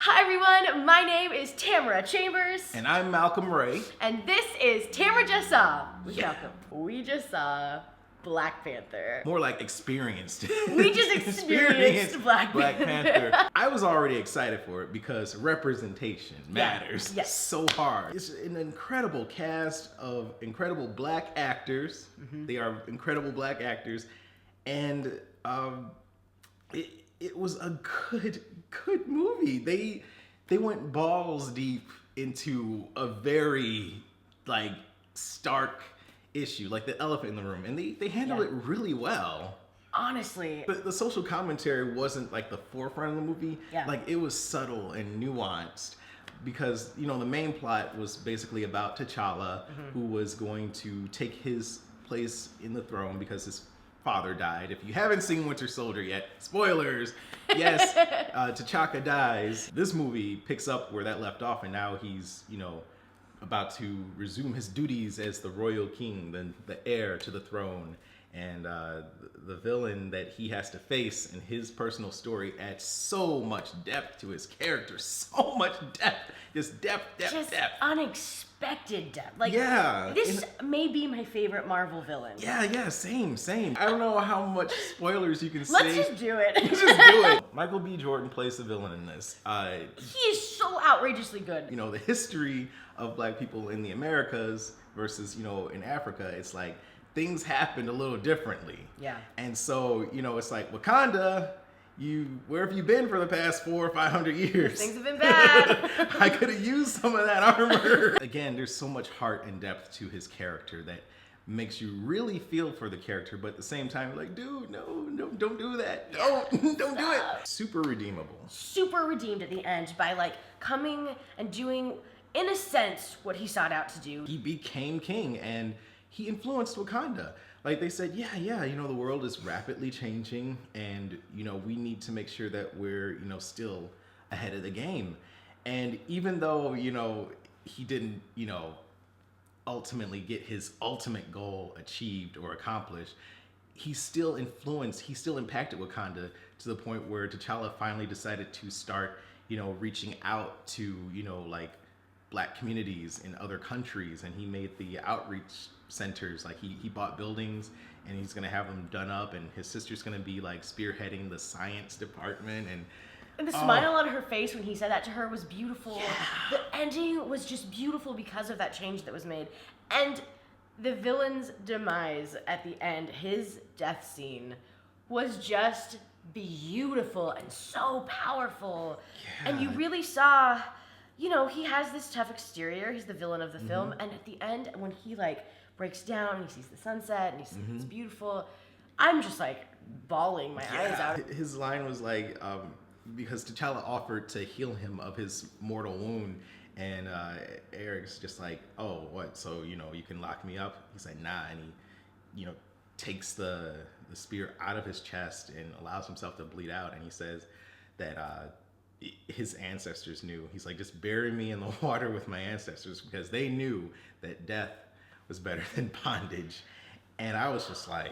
Hi everyone, my name is Tamara Chambers. And I'm Malcolm Ray. And this is Tamara Just Saw. Malcolm, we just saw Black Panther. More like experienced. We just experienced Black Panther. I was already excited for it because representation matters so hard. It's an incredible cast of incredible black actors. They are incredible black actors. And it was a good movie. They went balls deep into a very stark issue, like the elephant in the room, and they handled it really well. Honestly, The social commentary wasn't like the forefront of the movie. Like it was subtle and nuanced because the main plot was basically about T'Challa, who was going to take his place in the throne because his father died. If you haven't seen Winter Soldier yet, spoilers. Yes, T'Chaka dies. This movie picks up where that left off, and now he's about to resume his duties as the royal king, the heir to the throne. And the villain that he has to face in his personal story adds so much depth to his character. So much depth. Just depth. Unexpected depth. This may be my favorite Marvel villain. Yeah, same. I don't know how much spoilers you can say. Let's just do it. Let's just do it. Michael B. Jordan plays the villain in this. He is so outrageously good. The history of black people in the Americas versus, in Africa, it's like things happened a little differently. Yeah. And so, it's like Wakanda, where have you been for the past 400 or 500 years? Things have been bad. I could have used some of that armor. Again, there's so much heart and depth to his character that makes you really feel for the character, but at the same time, you're like, dude, no, don't do that. Don't do it. Super redeemable. Super redeemed at the end by coming and doing, in a sense, what he sought out to do. He became king and he influenced Wakanda. Like they said, the world is rapidly changing and, we need to make sure that we're, still ahead of the game. And even though, he didn't, ultimately get his ultimate goal achieved or accomplished, he still impacted Wakanda to the point where T'Challa finally decided to start, reaching out to, black communities in other countries, and he made the outreach centers. He bought buildings and he's gonna have them done up, and his sister's gonna be spearheading the science department. And the smile on her face when he said that to her was beautiful. Yeah. The ending was just beautiful because of that change that was made. And the villain's demise at the end, his death scene, was just beautiful and so powerful. Yeah. And you really saw, he has this tough exterior. He's the villain of the film. And at the end, when he breaks down, he sees the sunset and he sees it's beautiful, I'm just bawling my eyes out. His line was because T'Challa offered to heal him of his mortal wound, and Eric's just like, oh, what? So you can lock me up? He's like, nah, and he takes the spear out of his chest and allows himself to bleed out, and he says that his ancestors knew. He's like, just bury me in the water with my ancestors, because they knew that death was better than bondage. And I was just like,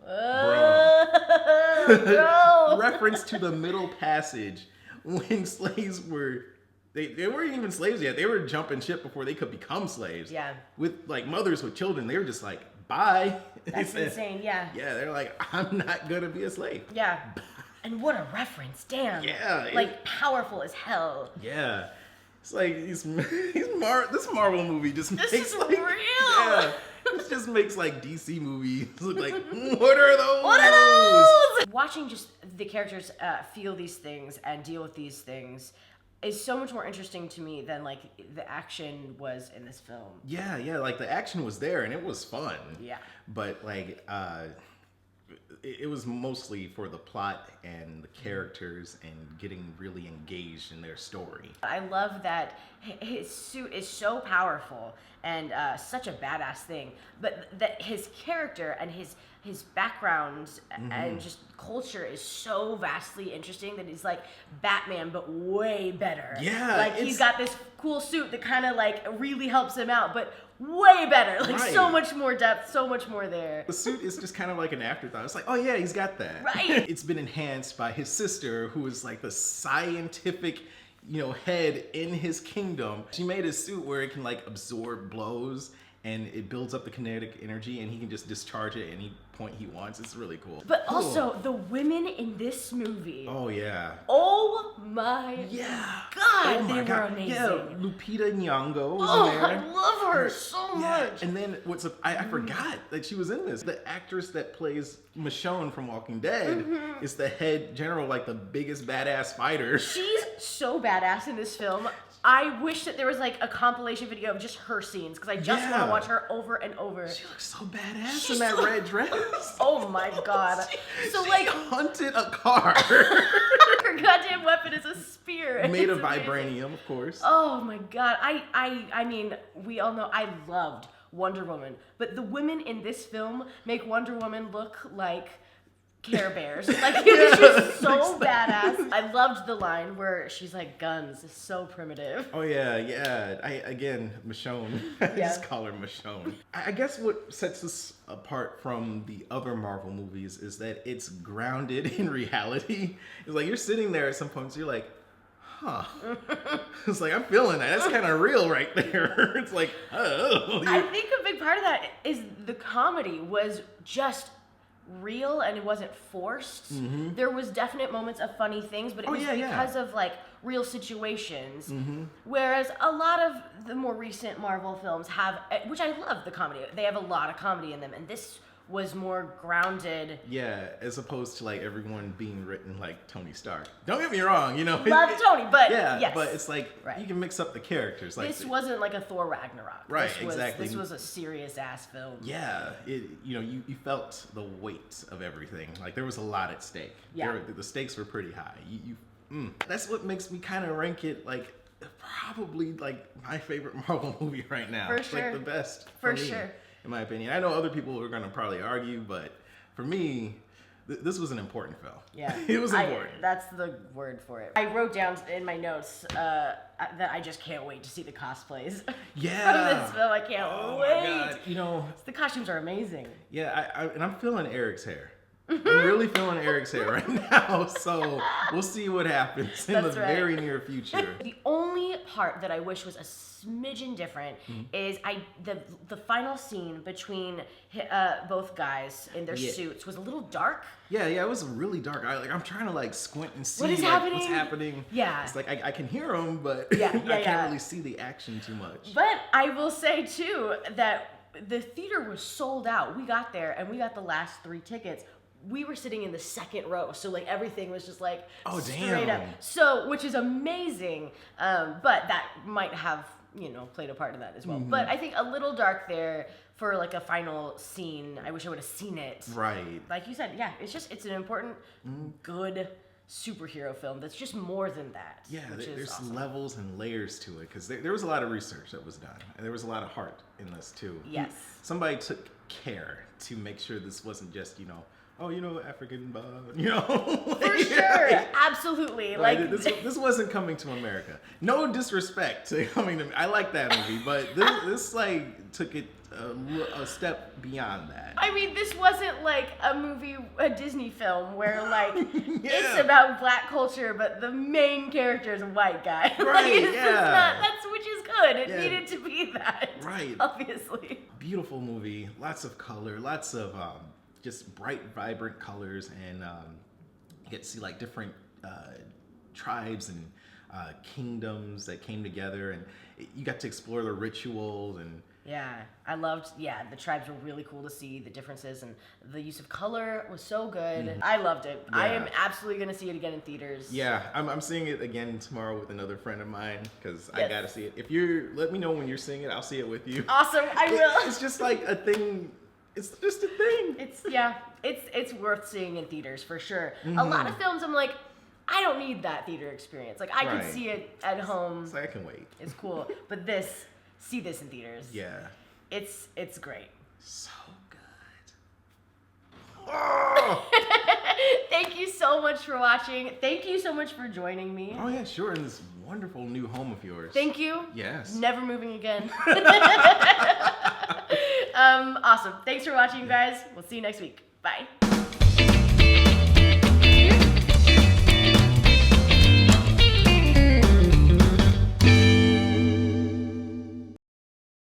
bro. Reference to the Middle Passage when slaves they weren't even slaves yet. They were jumping ship before they could become slaves. Yeah. With mothers with children, they were just like, bye. That's insane, yeah. Yeah, they're like, I'm not gonna be a slave. Yeah. And what a reference, damn. Yeah. Powerful as hell. Yeah. It's this Marvel movie just makes real. Yeah. It just makes DC movies look like, what are those? What are those? Watching just the characters feel these things and deal with these things is so much more interesting to me than the action was in this film. Yeah, the action was there and it was fun. Yeah. But it was mostly for the plot and the characters and getting really engaged in their story. I love that his suit is so powerful and such a badass thing, but that his character and his background and just culture is so vastly interesting that he's like Batman, but way better. Yeah. He's got this cool suit that kind of really helps him out, but way better. Right. So much more depth, so much more there. The suit is just kind of like an afterthought. It's like, oh yeah, he's got that. Right. It's been enhanced by his sister, who is the scientific, head in his kingdom. She made a suit where it can like absorb blows and it builds up the kinetic energy and he can just discharge it at any point he wants. It's really cool. But also the women in this movie. Oh yeah. Oh my God, they were amazing. Yeah, Lupita Nyong'o was Oh, in there. I love her so much. And then I forgot that she was in this. The actress that plays Michonne from Walking Dead is the head general, like the biggest badass fighter. She's so badass in this film. I wish that there was like a compilation video of just her scenes because I just want to watch her over and over. She looks so badass in that red dress. Oh my God. So she hunted a car. Her goddamn weapon is a spear. Made of vibranium, of course. Oh my God. I mean, we all know I loved Wonder Woman, but the women in this film make Wonder Woman look like Care Bears. Like, it was just so badass. I loved the line where she's like, guns, it's so primitive. Oh yeah. Michonne. I just call her Michonne. I guess what sets this apart from the other Marvel movies is that it's grounded in reality. It's like you're sitting there at some points, you're like, huh. It's like, I'm feeling that. That's kind of real right there. It's like, oh. I think a big part of that is the comedy was just real and it wasn't forced. There was definite moments of funny things, but it was because of like real situations. Whereas a lot of the more recent Marvel films have, which I love the comedy, they have a lot of comedy in them, and this was more grounded. Yeah, as opposed to like everyone being written like Tony Stark. Don't get me wrong, Love Tony, but yes. But it's like you can mix up the characters. Like this wasn't like a Thor Ragnarok. Right, This was a serious ass film. Yeah, you felt the weight of everything. Like there was a lot at stake. Yeah, the stakes were pretty high. That's what makes me kind of rank it like probably like my favorite Marvel movie right now. For sure, like the best for me. sure. In my opinion. I know other people are going to probably argue, but for me, this was an important film. Yeah. It was important. That's the word for it. I wrote down in my notes that I just can't wait to see the cosplays. Yeah. From this film. I can't wait. My God. The costumes are amazing. Yeah, and I'm feeling Eric's hair. I'm really feeling Eric's hair right now, so we'll see what happens in the very near future. The only part that I wish was a smidgen different is the final scene between both guys in their suits was a little dark. Yeah, it was really dark. I'm trying to like squint and see what's happening. Yeah, it's like I can hear them, but I can't really see the action too much. But I will say too that the theater was sold out. We got there and we got the last 3 tickets. We were sitting in the second row, so like everything was just like straight up. So, which is amazing, but that might have played a part in that as well. But I think a little dark there for like a final scene. I wish I would have seen it. Right. Like you said, it's an important, good superhero film that's just more than that. Yeah, there's awesome. Levels and layers to it because there was a lot of research that was done, and there was a lot of heart in this too. Yes. Somebody took care to make sure this wasn't just African Bob, For sure, absolutely. Like this wasn't coming to America. No disrespect to coming to. I like that movie, but this like took it a step beyond that. I mean, this wasn't like a Disney film where like it's about black culture, but the main character is a white guy. Right? That's which is good. It needed to be that. Right. Obviously. Beautiful movie. Lots of color. Lots of just bright, vibrant colors, and you get to see like different tribes and kingdoms that came together, and you got to explore the rituals. And I loved the tribes were really cool to see the differences, and the use of color was so good. I loved it. I am absolutely gonna see it again in theaters. I'm seeing it again tomorrow with another friend of mine because I gotta see it. If you let me know when you're seeing it, I'll see it with you. Awesome. I will. It's just like a thing. It's just a thing. It's worth seeing in theaters for sure. A lot of films I'm like, I don't need that theater experience. Like I can see it at home. It's like I can wait. It's cool. But see this in theaters. Yeah. It's great. So good. Oh! Thank you so much for watching. Thank you so much for joining me. Oh yeah, sure. In this wonderful new home of yours. Thank you. Yes. Never moving again. Awesome. Thanks for watching, you guys. We'll see you next week. Bye.